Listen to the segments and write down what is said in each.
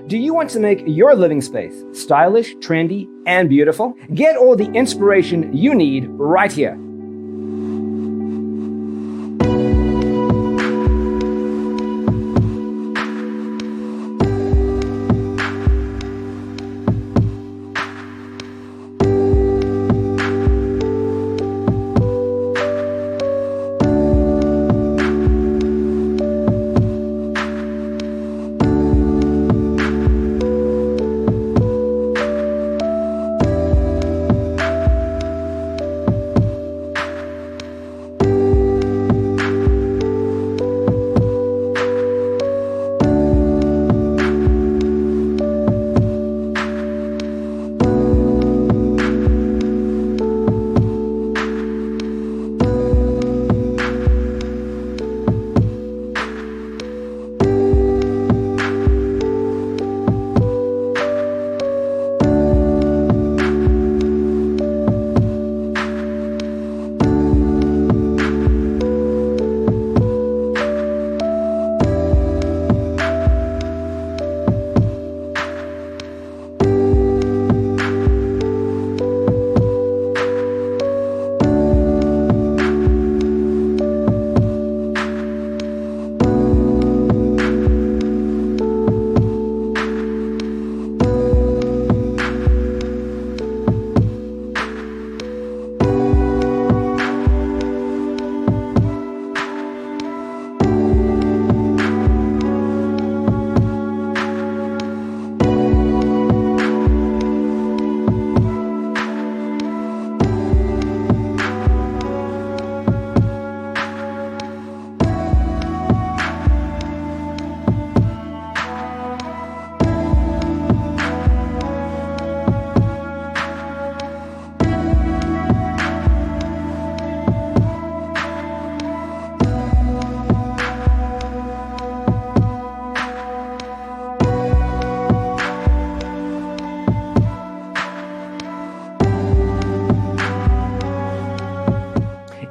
Do you want to make your living space stylish, trendy, and beautiful? Get all the inspiration you need right here.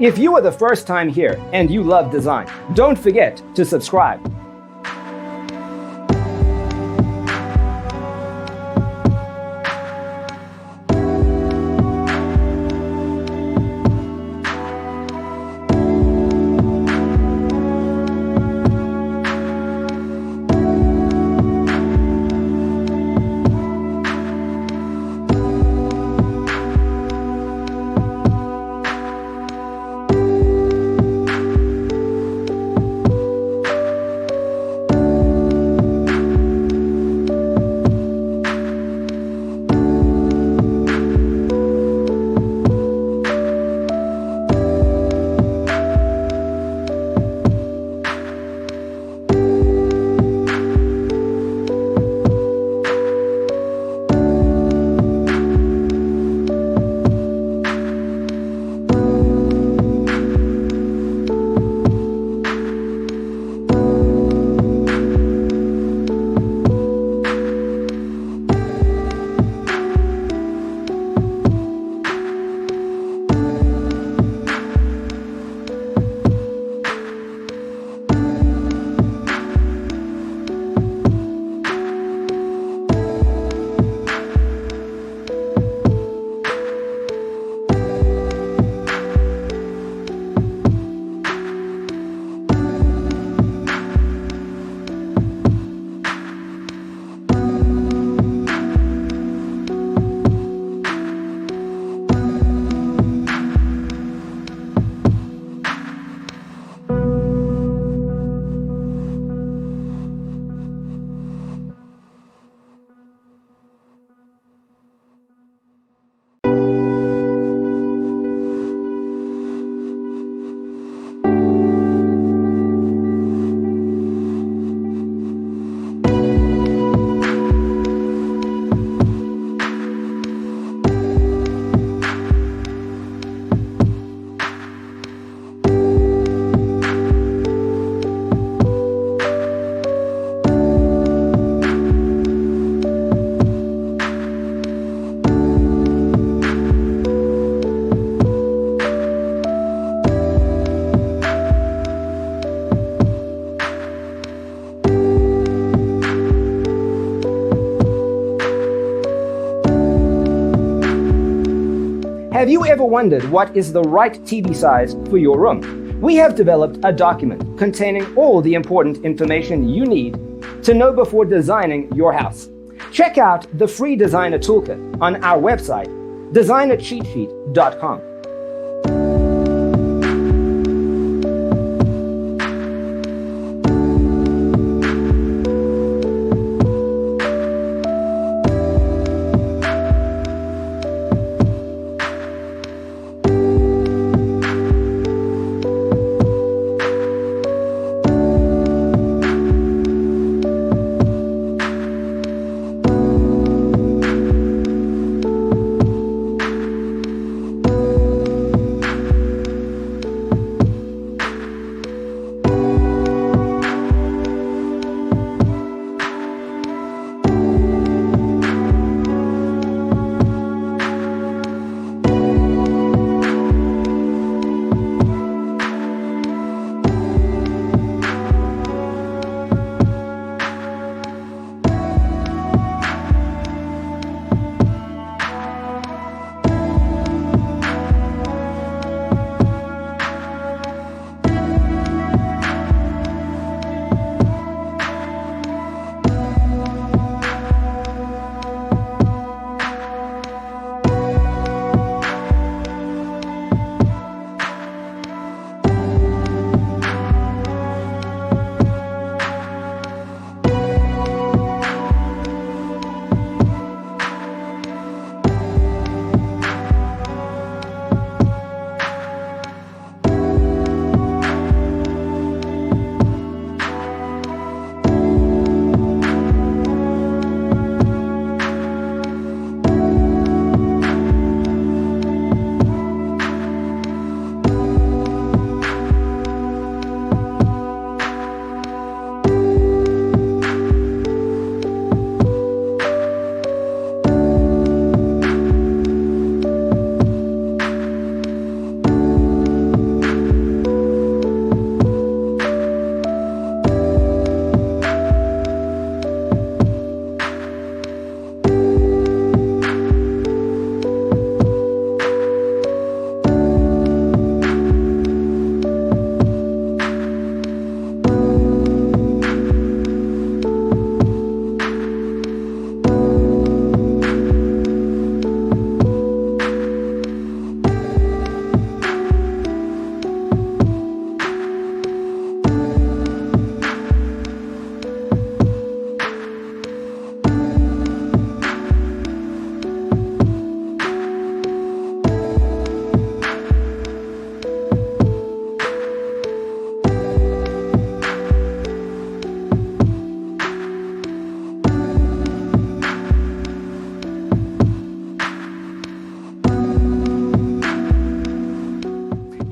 If you are the first time here and you love design, don't forget to subscribe. Have you ever wondered what is the right TV size for your room? We have developed a document containing all the important information you need to know before designing your house. Check out the free designer toolkit on our website, designercheatsheet.com.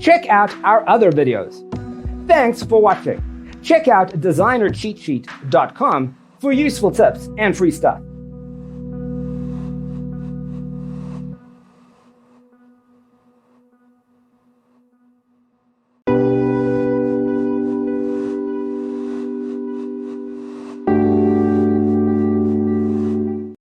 Check out our other videos. Thanks for watching. Check out designercheatsheet.com for useful tips and free stuff.